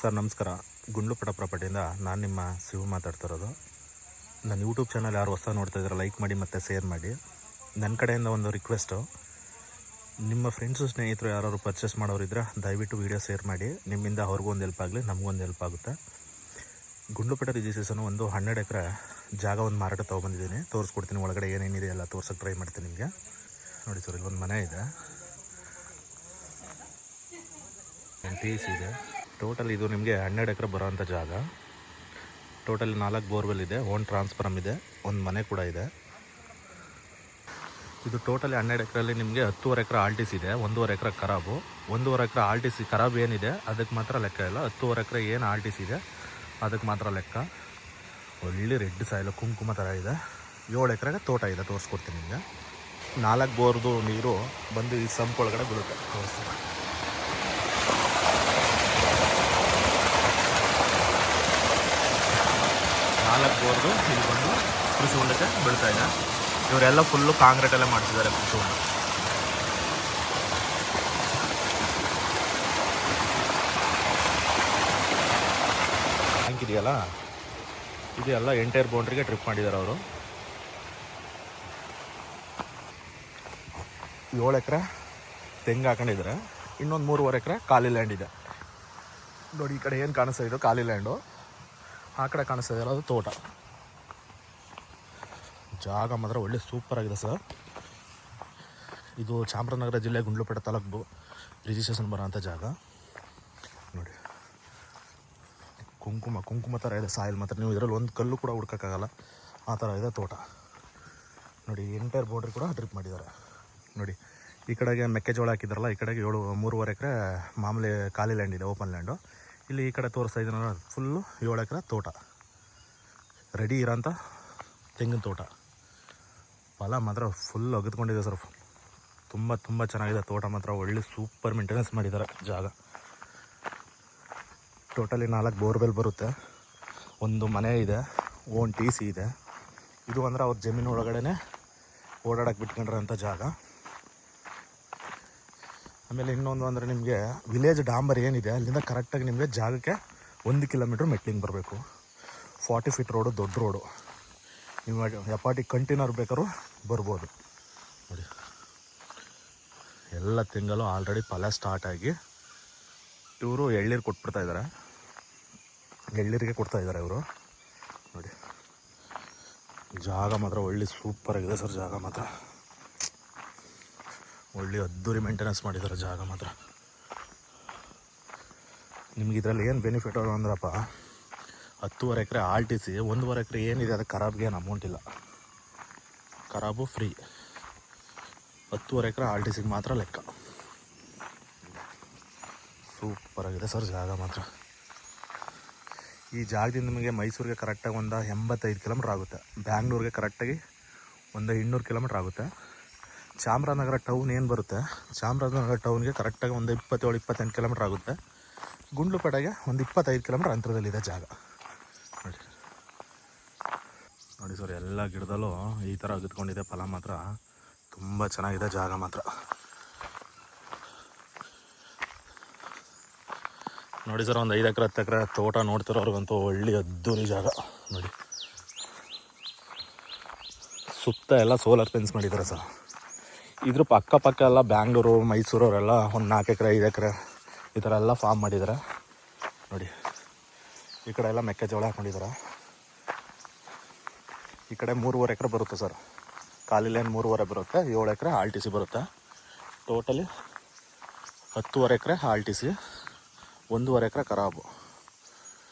Sir ನಮಸ್ಕಾರ. ಗುಂಡ್ಲುಪೇಟೆ ಪ್ರಾಪರ್ಟಿಯಿಂದ ನಾನು ನಿಮ್ಮ ಶಿವು ಮಾತಾಡ್ತಿರೋದು. ನನ್ನ ಯೂಟ್ಯೂಬ್ ಚಾನಲ್ ಯಾರು ಹೊಸ ನೋಡ್ತಾ ಇದ್ದಾರೆ ಲೈಕ್ ಮಾಡಿ ಮತ್ತು ಶೇರ್ ಮಾಡಿ. ನನ್ನ ಕಡೆಯಿಂದ ಒಂದು ರಿಕ್ವೆಸ್ಟು, ನಿಮ್ಮ ಫ್ರೆಂಡ್ಸು ಸ್ನೇಹಿತರು ಯಾರು ಪರ್ಚೇಸ್ ಮಾಡೋರಿದ್ದರೆ ದಯವಿಟ್ಟು ವೀಡಿಯೋ ಶೇರ್ ಮಾಡಿ. ನಿಮ್ಮಿಂದ ಅವ್ರಿಗೂ ಒಂದು ಹೆಲ್ಪ್ ಆಗಲಿ, ನಮಗೊಂದು ಹೆಲ್ಪ್ ಆಗುತ್ತೆ. ಗುಂಡ್ಲುಪೇಟೆ ರಿಜಿಸ್ಟ್ರೇಷನು ಒಂದು 12 ಎಕರೆ ಜಾಗ ಒಂದು ಮಾರಾಟ ತೊಗೊಬಂದಿದ್ದೀನಿ. ತೋರಿಸ್ಕೊಡ್ತೀನಿ, ಒಳಗಡೆ ಏನೇನಿದೆ ಎಲ್ಲ ತೋರ್ಸೋಕ್ಕೆ ಟ್ರೈ ಮಾಡ್ತೀನಿ ನಿಮಗೆ. ನೋಡಿ ಸರ್, ಇಲ್ಲೊಂದು ಮನೆ ಇದೆ, ಪೀಸ್ ಇದೆ. ಟೋಟಲ್ ಇದು ನಿಮಗೆ 12 ಎಕರೆ ಬರೋವಂಥ ಜಾಗ. ಟೋಟಲ್ 4 ಬೋರ್ವೆಲ್ ಇದೆ, ಓನ್ ಟ್ರಾನ್ಸ್ಫಾರ್ಮ್ ಇದೆ, ಒಂದು ಮನೆ ಕೂಡ ಇದೆ. ಇದು ಟೋಟಲಿ 12 ಎಕರೆಯಲ್ಲಿ ನಿಮಗೆ 10.5 ಎಕರೆ ಆಲ್ಟಿಸ್ ಇದೆ, 1.5 ಎಕರೆ ಖರಾಬು. 1.5 ಎಕರೆ ಆಲ್ಟಿಸ್ ಖರಾಬು ಏನಿದೆ ಅದಕ್ಕೆ ಮಾತ್ರ ಲೆಕ್ಕ ಇಲ್ಲ. 10.5 ಎಕರೆ ಏನು ಆಲ್ಟಿಸ್ ಇದೆ ಅದಕ್ಕೆ ಮಾತ್ರ ಲೆಕ್ಕ. ಒಳ್ಳೆ ರೆಡ್ ಸಾಯಿಲು ಕುಂಕುಮ ಥರ ಇದೆ. 7 ಎಕರೆಗೆ ತೋಟ ಇದೆ, ತೋರಿಸ್ಕೊಡ್ತೀನಿ ನಿಮಗೆ. 4 ಬೋರ್ದು ನೀರು ಬಂದು ಈ ಸಂಪ್ ಒಳಗಡೆ ಬೀಳುತ್ತೆ. ತೋರಿಸ್ತೀನಿ. 4 ಬೋರ್ದು ಇಲ್ಲಿ ಬಂದು ಕೃಷಿ ಹೊಂಡಕ್ಕೆ ಬೀಳ್ತಾ ಇದೆ. ಇವರೆಲ್ಲ ಫುಲ್ಲು ಕಾಂಕ್ರೀಟಲ್ಲೇ ಮಾಡ್ತಿದ್ದಾರೆ ಕೃಷಿ ಹೊಂಡ. ಟ್ಯಾಂಕ್ ಇದೆಯಲ್ಲ, ಇದೆಲ್ಲ ಎಂಟೈರ್ ಬೌಂಡ್ರಿಗೆ ಟ್ರಿಪ್ ಮಾಡಿದ್ದಾರೆ ಅವರು. 7 ಎಕರೆ ತೆಂಗು ಹಾಕೊಂಡಿದ್ದಾರೆ. ಇನ್ನೊಂದು 3.5 ಎಕರೆ ಖಾಲಿ ಲ್ಯಾಂಡ್ ಇದೆ. ನೋಡಿ, ಈ ಕಡೆ ಏನು ಕಾಣಿಸ್ತಾ ಇದೆ ಖಾಲಿ ಲ್ಯಾಂಡು, ಆ ಕಡೆ ಕಾಣಿಸ್ತಾ ಇದೆ ಅದು ತೋಟ. ಜಾಗ ಮಾತ್ರ ಒಳ್ಳೆ ಸೂಪರ್ ಆಗಿದೆ ಸರ್. ಇದು ಚಾಮರಾಜನಗರ ಜಿಲ್ಲೆ ಗುಂಡ್ಲುಪೇಟೆ ತಾಲೂಕು ರಿಜಿಸ್ಟ್ರೇಷನ್ ಬರೋಂಥ ಜಾಗ. ನೋಡಿ, ಕುಂಕುಮ ಥರ ಇದೆ ಸಾಯಿಲ್ ಮಾತ್ರ. ನೀವು ಇದರಲ್ಲಿ ಒಂದು ಕಲ್ಲು ಕೂಡ ಹುಡ್ಕೋಕ್ಕಾಗಲ್ಲ, ಆ ಥರ ಇದೆ ತೋಟ. ನೋಡಿ, ಎಂಟೈರ್ ಬೌಂಡ್ರಿ ಕೂಡ ಡ್ರಿಪ್ ಮಾಡಿದ್ದಾರೆ. ನೋಡಿ, ಈ ಕಡೆಗೆ ಮೆಕ್ಕೆಜೋಳ ಹಾಕಿದಾರಲ್ಲ, ಈ ಕಡೆಗೆ 3.5 ಎಕರೆ ಮಾಮೂಲಿ ಖಾಲಿ ಲ್ಯಾಂಡ್ ಇದೆ, ಓಪನ್ ಲ್ಯಾಂಡು. ಇಲ್ಲಿ ಈ ಕಡೆ ತೋರಿಸ್ತಾ ಇದ್ದೀನಲ್ಲ, ಫುಲ್ಲು 7 ಎಕರೆ ತೋಟ, ರೆಡಿ ಇರೋಂಥ ತೆಂಗಿನ ತೋಟ. ಫಲ ಮಾತ್ರ ಫುಲ್ ಅಗತ್ಕೊಂಡಿದೆ ಸರ್. ತುಂಬ ಚೆನ್ನಾಗಿದೆ ತೋಟ ಮಾತ್ರ. ಒಳ್ಳೆ ಸೂಪರ್ ಮೇಂಟೆನೆನ್ಸ್ ಮಾಡಿದ್ದಾರೆ ಜಾಗ. ಟೋಟಲಿ 4 ಬೋರ್ವೆಲ್ ಬರುತ್ತೆ, ಒಂದು ಮನೆ ಇದೆ, ಓನ್ TC ಇದೆ. ಇದು ಅಂದರೆ ಅವ್ರ ಜಮೀನು ಒಳಗಡೆ ಓಡಾಡಕ್ಕೆ ಬಿಟ್ಕೊಂಡಿರೋಂಥ ಜಾಗ. ಆಮೇಲೆ ಇನ್ನೊಂದು ಅಂದರೆ ನಿಮಗೆ ವಿಲೇಜ್ ಡಾಂಬರ್ ಏನಿದೆ ಅಲ್ಲಿಂದ ಕರೆಕ್ಟಾಗಿ ನಿಮಗೆ ಜಾಗಕ್ಕೆ 1 ಕಿಲೋಮೀಟ್ರ್ ಮೆಟ್ಲಿಂಗ್ ಬರಬೇಕು. 40 ಫೀಟ್ ರೋಡು, ದೊಡ್ಡ ರೋಡು. ನೀವು ಎಪಾಟಿ ಕಂಟಿನ್ಯೂರ್ ಬೇಕಾದ್ರೂ ಬರ್ಬೋದು. ನೋಡಿ, ಎಲ್ಲ ತಿಂಗಳು ಆಲ್ರೆಡಿ ಫಲ ಸ್ಟಾರ್ಟ್ ಆಗಿ ಇವರು ಎಳ್ನೀರು ಕೊಟ್ಬಿಡ್ತಾಯಿದ್ದಾರೆ. ಎಳ್ನೀರಿಗೆ ಕೊಡ್ತಾಯಿದ್ದಾರೆ ಇವರು. ನೋಡಿ, ಜಾಗ ಮಾತ್ರ ಒಳ್ಳೆ ಸೂಪರಾಗಿದೆ ಸರ್. ಜಾಗ ಮಾತ್ರ ಒಳ್ಳೆ ಅದ್ದೂರಿ ಮೇಂಟೆನೆನ್ಸ್ ಮಾಡಿದ್ದಾರೆ ಜಾಗ ಮಾತ್ರ. ನಿಮ್ಗೆ ಇದರಲ್ಲಿ ಏನು ಬೆನಿಫಿಟ್ ಅಂದ್ರಪ್ಪ, 10.5 ಎಕರೆ ಆಲ್ಟಿಸಿ, 1.5 ಎಕರೆ ಏನಿದೆ ಅದಕ್ಕೆ ಖರಾಬ್ಗೆ ಏನು ಅಮೌಂಟ್ ಇಲ್ಲ, ಖರಾಬು ಫ್ರೀ. 10.5 ಎಕರೆ ಆಲ್ಟಿಸಿಗೆ ಮಾತ್ರ ಲೆಕ್ಕ. ಸೂಪರಾಗಿದೆ ಸರ್ ಜಾಗ ಮಾತ್ರ. ಈ ಜಾಗದಿಂದ ನಿಮಗೆ ಮೈಸೂರಿಗೆ ಕರೆಕ್ಟಾಗಿ ಒಂದು 85 ಕಿಲೋಮೀಟ್ರ್ ಆಗುತ್ತೆ. ಬ್ಯಾಂಗ್ಳೂರಿಗೆ ಕರೆಕ್ಟಾಗಿ ಒಂದು 200 ಕಿಲೋಮೀಟ್ರ್ ಆಗುತ್ತೆ. ಚಾಮರಾಜನಗರ ಟೌನ್ ಏನು ಬರುತ್ತೆ, ಚಾಮರಾಜನಗರ ಟೌನ್ಗೆ ಕರೆಕ್ಟಾಗಿ ಒಂದು 27-28 ಕಿಲೋಮೀಟ್ರ್ ಆಗುತ್ತೆ. ಗುಂಡ್ಲುಪೇಟೆಗೆ ಒಂದು 25 ಕಿಲೋಮೀಟ್ರ್ ಅಂತರದಲ್ಲಿದೆ ಜಾಗ. ನೋಡಿ ಸರ್, ಎಲ್ಲ ಗಿಡದಲ್ಲೂ ಈ ಥರ ಅಗತ್ಕೊಂಡಿದೆ. ಫಲ ಮಾತ್ರ ತುಂಬ ಚೆನ್ನಾಗಿದೆ ಜಾಗ ಮಾತ್ರ. ನೋಡಿ ಸರ್, ಒಂದು 5 ಎಕರೆ 10 ಎಕರೆ ತೋಟ ನೋಡ್ತಿರೋರ್ಗಂತೂ ಒಳ್ಳೆ ಅದ್ದೂರಿ ಜಾಗ. ನೋಡಿ, ಸುತ್ತ ಎಲ್ಲ ಸೋಲಾರ್ ಫೆನ್ಸ್ ಮಾಡಿದ್ದಾರೆ ಸರ್. ಇದ್ರ ಪಕ್ಕ ಎಲ್ಲ ಬ್ಯಾಂಗ್ಳೂರು, ಮೈಸೂರವರೆಲ್ಲ ಒಂದು 4 ಎಕರೆ 5 ಎಕರೆ ಈ ಥರ ಎಲ್ಲ ಫಾರ್ಮ್ ಮಾಡಿದ್ದಾರೆ. ನೋಡಿ, ಈ ಕಡೆ ಎಲ್ಲ ಮೆಕ್ಕೆಜೋಳ ಹಾಕೊಂಡಿದ್ದಾರೆ. ಈ ಕಡೆ 3.5 ಎಕರೆ ಬರುತ್ತೆ ಸರ್. ಖಾಲಿ ಲ್ಯಾಂಡ್ 3.5 ಬರುತ್ತೆ, 7 ಎಕರೆ ಆಲ್ಟಿಸಿ ಬರುತ್ತೆ. ಟೋಟಲಿ 10.5 ಎಕರೆ ಆಲ್ಟಿಸಿ, 1.5 ಎಕರೆ ಖರಾಬು.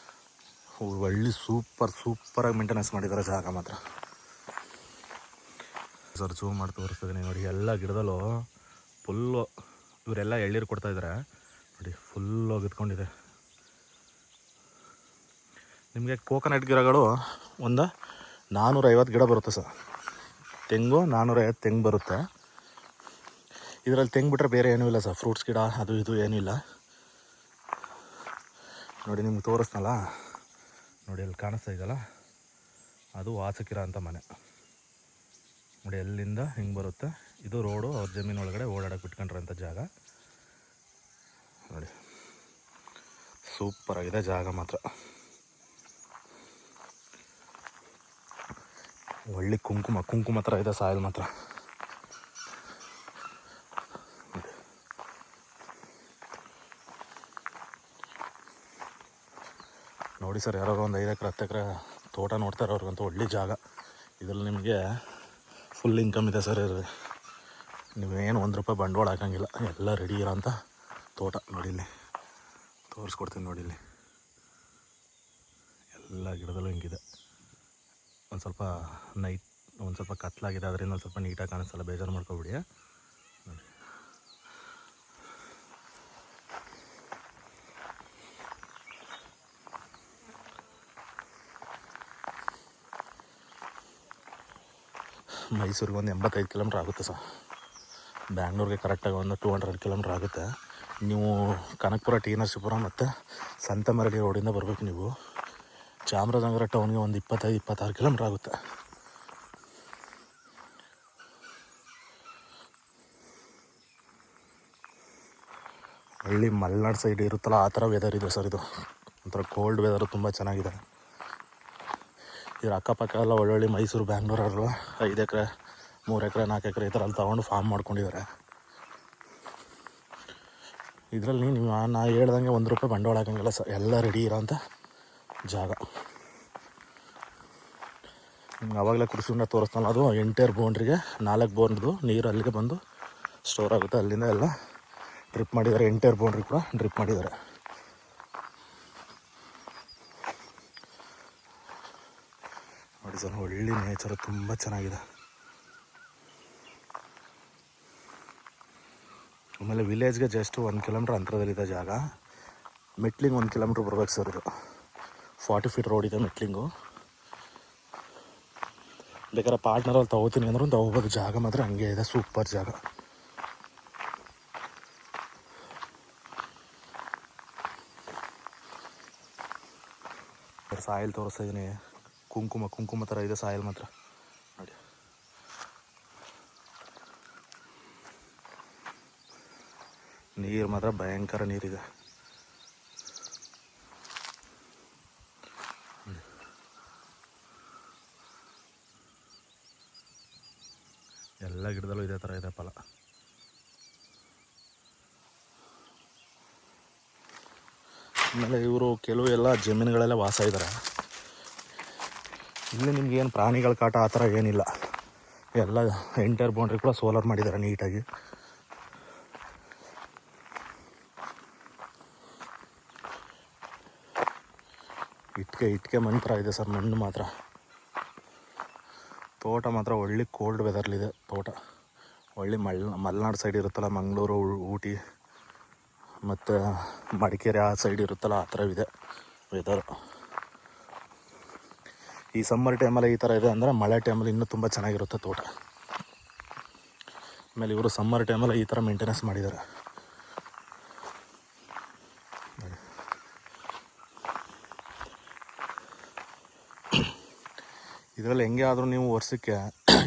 ಒಳ್ಳೆ ಸೂಪರಾಗಿ ಮೇಂಟೆನೆನ್ಸ್ ಮಾಡಿದ್ದಾರೆ ಜಾಗ ಮಾತ್ರ ಸರ್. ಜೂಮ್ ಮಾಡಿ ತೋರಿಸ್ತಿದ್ದೀನಿ ನೋಡಿ, ಎಲ್ಲ ಗಿಡದಲ್ಲೂ ಫುಲ್ಲು ಇವರೆಲ್ಲ ಎಳ್ನೀರು ಕೊಡ್ತಾಯಿದ್ದಾರೆ. ನೋಡಿ, ಫುಲ್ಲು ಅಗತ್ಕೊಂಡಿದೆ. ನಿಮಗೆ ಕೋಕೋನಟ್ ಗಿಡಗಳು ಒಂದು 450 ಗಿಡ ಬರುತ್ತೆ ಸರ್. ತೆಂಗು 450 ತೆಂಗು ಬರುತ್ತೆ. ಇದರಲ್ಲಿ ತೆಂಗು ಬಿಟ್ಟರೆ ಬೇರೆ ಏನೂ ಇಲ್ಲ ಸರ್. ಫ್ರೂಟ್ಸ್ ಗಿಡ ಅದು ಇದು ಏನೂ ಇಲ್ಲ. ನೋಡಿ, ನಿಮ್ಗೆ ತೋರಿಸ್ನಲ್ಲ, ನೋಡಿ ಅಲ್ಲಿ ಕಾಣಿಸ್ತಾ ಇದೆಯಲ್ಲ, ಅದು ವಾಸಕ್ಕಿರೋ ಅಂಥ ಮನೆ. ನೋಡಿ, ಎಲ್ಲಿಂದ ಹಿಂಗೆ ಬರುತ್ತೆ, ಇದು ರೋಡು. ಅವ್ರ ಜಮೀನು ಒಳಗಡೆ ಓಡಾಡಕ್ಕೆ ಬಿಟ್ಕೊಂಡ್ರಂಥ ಜಾಗ. ನೋಡಿ, ಸೂಪರಾಗಿದೆ ಜಾಗ ಮಾತ್ರ. ಒಳ್ಳೆ ಕುಂಕುಮ ಥರ ಇದೆ ಸಾಯಿಲ್ ಮಾತ್ರ. ನೋಡಿ ಸರ್, ಯಾರೋ ಒಂದು 5 ಎಕರೆ 10 ಎಕರೆ ತೋಟ ನೋಡ್ತಾರೆ ಅವ್ರಿಗಂತೂ ಒಳ್ಳೆ ಜಾಗ. ಇದರಲ್ಲಿ ನಿಮಗೆ ಫುಲ್ ಇನ್ಕಮ್ ಇದೆ ಸರ್. ನೀವೇನು ₹1 ಬಂಡವಾಳ ಹಾಕೋಂಗಿಲ್ಲ, ಎಲ್ಲ ರೆಡಿ ಇರೋಂಥ ತೋಟ. ನೋಡಿ ಇಲ್ಲಿ ತೋರಿಸ್ಕೊಡ್ತೀನಿ. ನೋಡಿ ಇಲ್ಲಿ ಎಲ್ಲ ಗಿಡದಲ್ಲೂ ಹಿಂಗಿದೆ. ಒಂದು ಸ್ವಲ್ಪ ಕತ್ಲಾಗಿದೆ, ಅದರಿಂದ ಒಂದು ಸ್ವಲ್ಪ ನೀಟಾಗಿ ಕಾಣಿಸಲ್ಲ, ಬೇಜಾರು ಮಾಡ್ಕೊಬಿಡಿ. ನೋಡಿ ಮೈಸೂರಿಗೆ ಒಂದು 85 ಕಿಲೋಮೀಟ್ರ್ ಆಗುತ್ತೆ ಸರ್. ಬ್ಯಾಂಗ್ಳೂರಿಗೆ ಕರೆಕ್ಟಾಗಿ ಒಂದು 200 ಕಿಲೋಮೀಟ್ರ್ ಆಗುತ್ತೆ. ನೀವು ಕನಕಪುರ ಟಿ ನರಸೀಪುರ ಮತ್ತು ಸಂತಮರಡಿ ರೋಡಿಂದ ಬರಬೇಕು. ನೀವು ಚಾಮರಾಜನಗರ ಟೌನ್ಗೆ ಒಂದು 25-26 ಕಿಲೋಮೀಟ್ರ್ ಆಗುತ್ತೆ. ಹಳ್ಳಿ ಮಲೆನಾಡು ಸೈಡ್ ಇರುತ್ತಲ್ಲ, ಆ ಥರ ವೆದರ್ ಇದೆ ಸರ್. ಇದು ಒಂಥರ ಕೋಲ್ಡ್ ವೆದರು, ತುಂಬ ಚೆನ್ನಾಗಿದೆ. ಇದ್ರ ಅಕ್ಕಪಕ್ಕ ಎಲ್ಲ ಒಳ್ಳೊಳ್ಳೆ ಮೈಸೂರು ಬ್ಯಾಂಗ್ಳೂರಲ್ವ 5 ಎಕರೆ 3 ಎಕರೆ 4 ಎಕರೆ ಈ ಥರ ಅಲ್ಲಿ ತೊಗೊಂಡು ಫಾರ್ಮ್ ಮಾಡ್ಕೊಂಡಿದ್ದಾರೆ. ಇದರಲ್ಲಿ ನೀವು ನಾ ಹೇಳ್ದಂಗೆ ₹1 ಬಂಡವಾಳ ಹಾಕೋಂಗಿಲ್ಲ ಸರ್, ಎಲ್ಲ ರೆಡಿ ಇರೋಂಥ ಜಾಗ. ನಿಮ್ಗೆ ಆವಾಗಲೇ ಕೃಷಿನ ತೋರಿಸ್ತಾನಲ್ಲ, ಅದು ಎಂಟೈರ್ ಬೌಂಡ್ರಿಗೆ 4 ಬೋರ್ದು ನೀರು ಅಲ್ಲಿಗೆ ಬಂದು ಸ್ಟೋರ್ ಆಗುತ್ತೆ. ಅಲ್ಲಿಂದ ಎಲ್ಲ ಡ್ರಿಪ್ ಮಾಡಿದ್ದಾರೆ. ಎಂಟೈರ್ ಬೌಂಡ್ರಿ ಕೂಡ ಡ್ರಿಪ್ ಮಾಡಿದ್ದಾರೆ. ನೋಡಿ ಸರ್, ಒಳ್ಳೆ ನೇಚರು, ತುಂಬ ಚೆನ್ನಾಗಿದೆ. ಆಮೇಲೆ ವಿಲೇಜ್ಗೆ ಜಸ್ಟ್ 1 ಕಿಲೋಮೀಟ್ರ್ ಅಂತರದಲ್ಲಿದೆ ಜಾಗ. ಮೆಟ್ಲಿಂಗ್ 1 ಕಿಲೋಮೀಟ್ರ್ ಬರ್ಬೇಕು ಸರ್. ಇದು 40 ಫೀಟ್ ರೋಡ್ ಇದೆ ಮೆಟ್ಲಿಂಗು. ಬೇಕಾದ್ರೆ ಪಾರ್ಟ್ನರಲ್ಲಿ ತೊಗೋತೀನಿ ಅಂದ್ರೂ ತೊಗೋಬೋದು. ಜಾಗ ಮಾತ್ರ ಹಂಗೆ ಇದೆ, ಸೂಪರ್ ಜಾಗ. ಸಾಯಿಲ್ ತೋರಿಸ್ತಾ ಇದ್ದೀನಿ. ಕುಂಕುಮ ಥರ ಇದೆ ಸಾಯಿಲ್ ಮಾತ್ರ. ನೋಡಿ ನೀರು ಮಾತ್ರ ಭಯಂಕರ ನೀರಿದೆ. ಎಲ್ಲ ಗಿಡದಲ್ಲೂ ಇದೇ ಥರ ಇದೆ ಫಲ. ಆಮೇಲೆ ಇವರು ಕೆಲವು ಎಲ್ಲ ಜಮೀನುಗಳೆಲ್ಲ ವಾಸ ಇದ್ದಾರೆ. ಇಲ್ಲಿ ನಿಮ್ಗೇನು ಪ್ರಾಣಿಗಳ ಕಾಟ ಆ ಥರ ಏನಿಲ್ಲ. ಎಲ್ಲ ಎಂಟೈರ್ ಬೌಂಡ್ರಿ ಕೂಡ ಸೋಲಾರ್ ಮಾಡಿದ್ದಾರೆ ನೀಟಾಗಿ. ಇಟ್ಕೆ ಮಣ್ಣು ಥರ ಇದೆ ಸರ್. ಮಣ್ಣು ಮಾತ್ರ, ತೋಟ ಮಾತ್ರ ಒಳ್ಳೆ ಕೋಲ್ಡ್ ವೆದರ್ಲಿದೆ ತೋಟ. ಒಳ್ಳೆ ಮಲೆನಾಡು ಸೈಡ್ ಇರುತ್ತಲ್ಲ, ಮಂಗಳೂರು, ಊಟಿ ಮತ್ತು ಮಡಿಕೇರಿ ಆ ಸೈಡ್ ಇರುತ್ತಲ್ಲ, ಆ ಥರವಿದೆ ವೆದರು. ಈ ಸಮ್ಮರ್ ಟೈಮಲ್ಲಿ ಈ ಥರ ಇದೆ ಅಂದರೆ ಮಳೆ ಟೈಮಲ್ಲಿ ಇನ್ನೂ ತುಂಬ ಚೆನ್ನಾಗಿರುತ್ತೆ ತೋಟ. ಆಮೇಲೆ ಇವರು ಸಮ್ಮರ್ ಟೈಮಲ್ಲಿ ಈ ಥರ ಮೇಂಟೆನೆನ್ಸ್ ಮಾಡಿದ್ದಾರೆ. ಇದರಲ್ಲಿ ಹೆಂಗೆ ಆದರೂ ನೀವು ವರ್ಷಕ್ಕೆ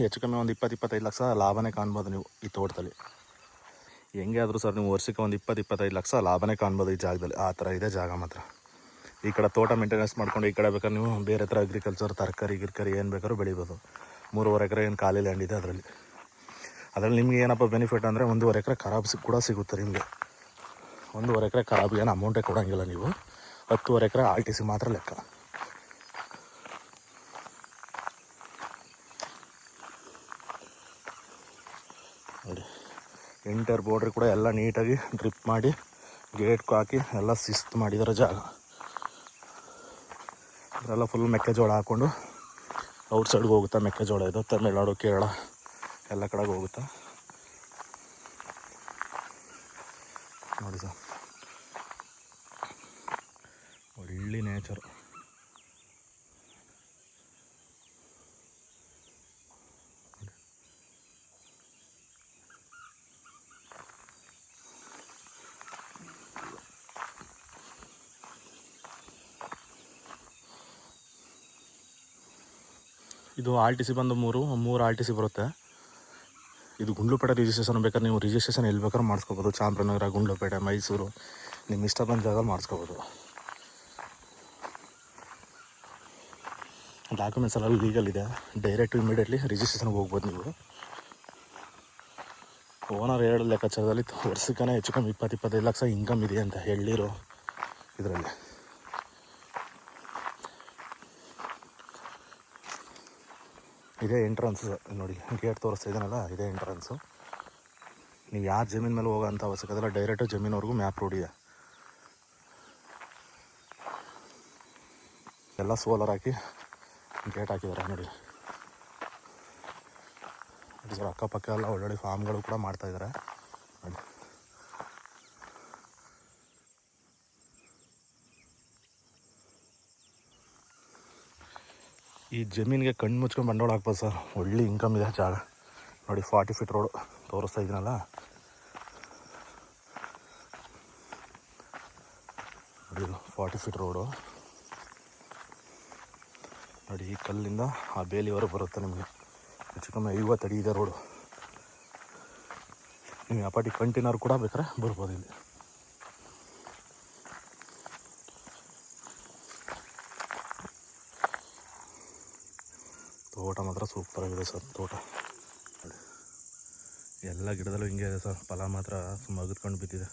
ಹೆಚ್ಚು ಕಮ್ಮಿ ಒಂದು 20-25 ಲಕ್ಷ ಲಾಭನೇ ಕಾಣ್ಬೋದು ನೀವು ಈ ತೋಟದಲ್ಲಿ. ಹೆಂಗೆ ಆದರೂ ಸರ್, ನೀವು ವರ್ಷಕ್ಕೆ ಒಂದು 20-25 ಲಕ್ಷ ಲಾಭನೇ ಕಾಣ್ಬೋದು ಈ ಜಾಗದಲ್ಲಿ. ಆ ಥರ ಇದೆ ಜಾಗ ಮಾತ್ರ. ಈ ಕಡೆ ತೋಟ ಮೇಂಟೆನೆನ್ಸ್ ಮಾಡ್ಕೊಂಡು ಈ ಕಡೆ ಬೇಕಾದ್ರೆ ನೀವು ಬೇರೆ ಥರ ಅಗ್ರಿಕಲ್ಚರ್, ತರಕಾರಿ ಏನು ಬೇಕಾದ್ರೂ ಬೆಳಿಬೋದು. 3.5 ಎಕರೆ ಏನು ಖಾಲಿ ಲ್ಯಾಂಡ್ ಇದೆ ಅದರಲ್ಲಿ ನಿಮ್ಗೆ ಏನಪ್ಪ ಬೆನಿಫಿಟ್ ಅಂದರೆ 1.5 ಎಕರೆ ಖರಾಬ್ ಕೂಡ ಸಿಗುತ್ತೆ ನಿಮಗೆ. 1.5 ಎಕರೆ ಖರಾಬ್ಗೆ ಏನು ಅಮೌಂಟೇ ಕೊಡೋಂಗಿಲ್ಲ ನೀವು. 10.5 ಎಕರೆ RTC ಮಾತ್ರ ಲೆಕ್ಕ. ನೋಡಿ ಎಂಟೈರ್ ಬೋರ್ಡ್ರಿ ಕೂಡ ಎಲ್ಲ ನೀಟಾಗಿ ಡ್ರಿಪ್ ಮಾಡಿ ಗೇಟ್ ಹಾಕಿ ಎಲ್ಲ ಶಿಸ್ತು ಮಾಡಿದಾರೆ ಜಾಗ. ಅದರೆಲ್ಲ ಫುಲ್ ಮೆಕ್ಕೆಜೋಳ ಹಾಕ್ಕೊಂಡು ಔಟ್ ಸೈಡ್ಗೆ ಹೋಗುತ್ತಾ ಮೆಕ್ಕೆಜೋಳ. ಇದು ತಮಿಳ್ನಾಡು, ಕೇರಳ ಎಲ್ಲ ಕಡೆಗೆ ಹೋಗುತ್ತಾ. ನೋಡಿ ಸರ್, ಒಳ್ಳೆ ನೇಚರು. ಇದು RTC ಬಂದು ಮೂರು RTC ಬರುತ್ತೆ. ಇದು ಗುಂಡ್ಲುಪೇಟೆ ರಿಜಿಸ್ಟ್ರೇಷನ್ ಬೇಕಾದ್ರೆ ನೀವು ರಿಜಿಸ್ಟ್ರೇಷನ್ ಎಲ್ಲಿ ಬೇಕಾದ್ರೂ ಮಾಡಿಸ್ಕೋಬೋದು. ಚಾಮರಾಜನಗರ, ಗುಂಡ್ಲುಪೇಟೆ, ಮೈಸೂರು, ನಿಮ್ಮ ಇಷ್ಟ ಬಂದ ಜಾಗ ಮಾಡಿಸ್ಕೋಬೋದು. ಡಾಕ್ಯುಮೆಂಟ್ಸ್ ಎಲ್ಲ ಲೀಗಲ್ ಇದೆ. ಡೈರೆಕ್ಟ್ ಇಮಿಡಿಯೇಟ್ಲಿ ರಿಜಿಸ್ಟ್ರೇಷನ್ಗೆ ಹೋಗ್ಬೋದು ನೀವು. ಓನರ್ ಹೇಳೋ ಲೆಕ್ಕಾಚಾರದಲ್ಲಿ ವರ್ಷಕ್ಕೇ ಹೆಚ್ಚು ಕಮ್ಮಿ 20-25 ಲಕ್ಷ ಇನ್ಕಮ್ ಇದೆ ಅಂತ ಹೇಳಿರೋ ಇದರಲ್ಲಿ. ಇದೇ ಎಂಟ್ರೆನ್ಸ್ ನೋಡಿ, ಗೇಟ್ ತೋರಿಸ್ತಾ ಇದ್ದಾನಲ್ಲ, ಇದೇ ಎಂಟ್ರೆನ್ಸು. ನೀವು ಯಾರು ಜಮೀನು ಮೇಲೆ ಹೋಗೋ ಅಂಥ ಅವಶ್ಯಕತೆ ಇಲ್ಲ, ಡೈರೆಕ್ಟು ಜಮೀನವರೆಗೂ ಮ್ಯಾಪ್ ರೋಡ್ ಇದೆ. ಎಲ್ಲ ಸೋಲಾರ್ ಹಾಕಿ ಗೇಟ್ ಹಾಕಿದ್ದಾರೆ ನೋಡಿ. ಸರ್ ಅಕ್ಕಪಕ್ಕ ಎಲ್ಲ ಒಳ್ಳೊಳ್ಳೆ ಫಾರ್ಮ್ಗಳು ಕೂಡ ಮಾಡ್ತಾಯಿದ್ದಾರೆ ನೋಡಿ. ಈ ಜಮೀನಿಗೆ ಕಣ್ಣು ಮುಚ್ಕೊಂಡು ಬಂಡವಾಳ ಹಾಕ್ಬೋದು ಸರ್, ಒಳ್ಳೆ ಇನ್ಕಮ್ ಇದೆ ಜಾಗ ನೋಡಿ. 40 ಫೀಟ್ ರೋಡು ತೋರಿಸ್ತಾ ಇದ್ದೀನಲ್ಲ ನೋಡಿ, 40 ಫೀಟ್ ರೋಡು ನೋಡಿ. ಈ ಕಲ್ಲಿಂದ ಆ ಬೇಲಿವರೆಗೆ ಬರುತ್ತೆ ನಿಮಗೆ. ಹೆಚ್ಚು ಕಮ್ಮಿ 50 ಅಡಿ ಇದೆ ರೋಡು. ನೀವು ಅಪಾಟಿ ಕಂಟೈನರ್ ಕೂಡ ಬೇಕಾದ್ರೆ ಬರ್ಬೋದು ಇಲ್ಲಿ. ತೋಟ ಮಾತ್ರ ಸೂಪರಾಗಿದೆ ಸರ್. ತೋಟ ಎಲ್ಲ ಗಿಡದಲ್ಲೂ ಹಿಂಗೆ ಇದೆ ಸರ್. ಫಲ ಮಾತ್ರ ಮಗದ್ಕೊಂಡು ಬಿದ್ದಿದೆ.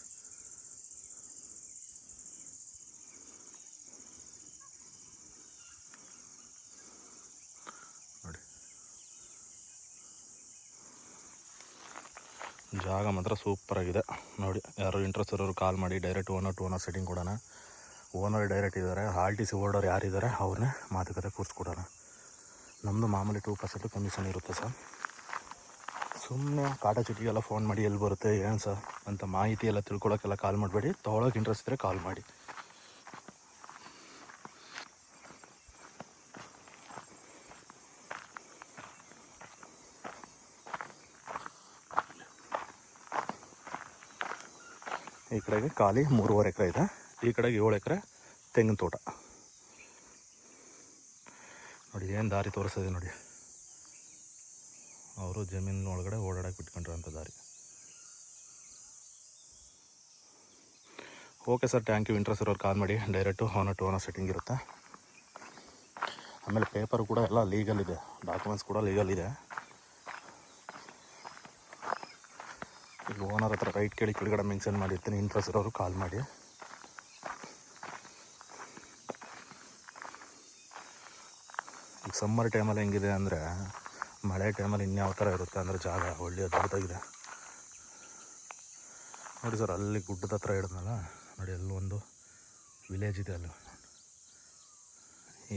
ನೋಡಿ ಜಾಗ ಮಾತ್ರ ಸೂಪರಾಗಿದೆ ನೋಡಿ. ಯಾರು ಇಂಟ್ರೆಸ್ಟ್ ಇರೋರು ಕಾಲ್ ಮಾಡಿ, direct owner to owner setting ಕೊಡೋಣ. ಓನರ್ ಡೈರೆಕ್ಟ್ ಇದ್ದಾರೆ, RTC ಹೋಲ್ಡರ್ ಯಾರಿದ್ದಾರೆ ಅವ್ರನ್ನೇ ಮಾತುಕತೆ ಕೂರಿಸ್ಕೊಡೋಣ. ನಮ್ಮದು ಮಾಮೂಲಿ 2% ಕಮಿಷನ್ ಇರುತ್ತೆ ಸರ್. ಸುಮ್ಮನೆ ಕಾಟ ಚೀಟಿಗೆಲ್ಲ ಫೋನ್ ಮಾಡಿ ಎಲ್ಲಿ ಬರುತ್ತೆ ಏನು ಸರ್ ಅಂತ ಮಾಹಿತಿ ಎಲ್ಲ ತಿಳ್ಕೊಳಕ್ಕೆಲ್ಲ ಕಾಲ್ ಮಾಡಬೇಡಿ. ತೊಗೊಳಕ್ಕೆ ಇಂಟ್ರೆಸ್ಟ್ ಇದ್ದರೆ ಕಾಲ್ ಮಾಡಿ. ಈ ಕಡೆಗೆ ಖಾಲಿ 3.5 ಎಕರೆ ಇದೆ. ಈ ಕಡೆಗೆ 7 ಎಕರೆ ತೆಂಗಿನ ತೋಟ ನೋಡಿ. ಏನು ದಾರಿ ತೋರಿಸ್ತದೆ ನೋಡಿ. ಅವರು ಜಮೀನಿನ ಒಳಗಡೆ ಓಡಾಡಕ್ಕೆ ಬಿಟ್ಕೊಂಡಿರೋಂಥ ದಾರಿ. Okay sir, thank you. Interest ಇರೋರು ಕಾಲ್ ಮಾಡಿ. Direct owner to owner setting ಇರುತ್ತೆ. ಆಮೇಲೆ ಪೇಪರ್ ಕೂಡ ಎಲ್ಲ ಲೀಗಲ್ ಇದೆ, ಡಾಕ್ಯುಮೆಂಟ್ಸ್ ಕೂಡ ಲೀಗಲ್ ಇದೆ. ಈಗ ಓನರ್ ಹತ್ರ ರೈಟ್ ಕೇಳಿ ಕೆಳಗಡೆ ಮೆನ್ಷನ್ ಮಾಡಿರ್ತೀನಿ. ಇಂಟ್ರೆಸ್ಟ್ ಇರೋರು ಕಾಲ್ ಮಾಡಿ. ಈಗ ಸಮ್ಮರ್ ಟೈಮಲ್ಲಿ ಹೆಂಗಿದೆ ಅಂದರೆ, ಮಳೆ ಟೈಮಲ್ಲಿ ಇನ್ಯಾವ ಥರ ಇರುತ್ತೆ ಅಂದರೆ ಜಾಗ ಒಳ್ಳೆ ಅದ್ಭುತವಾಗಿದೆ ನೋಡಿ ಸರ್. ಅಲ್ಲಿ ಗುಡ್ಡದ ಹತ್ರ ಹಿಡಿದ್ನಲ್ಲ ನೋಡಿ, ಅಲ್ಲೊಂದು ವಿಲೇಜ್ ಇದೆ. ಅಲ್ಲಿ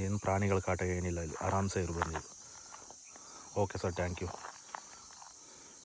ಏನು ಪ್ರಾಣಿಗಳ ಕಾಟ ಏನಿಲ್ಲ, ಇಲ್ಲಿ ಆರಾಮ್ಸೆ ಇರ್ಬೋದು ನೀವು. Okay sir, thank you.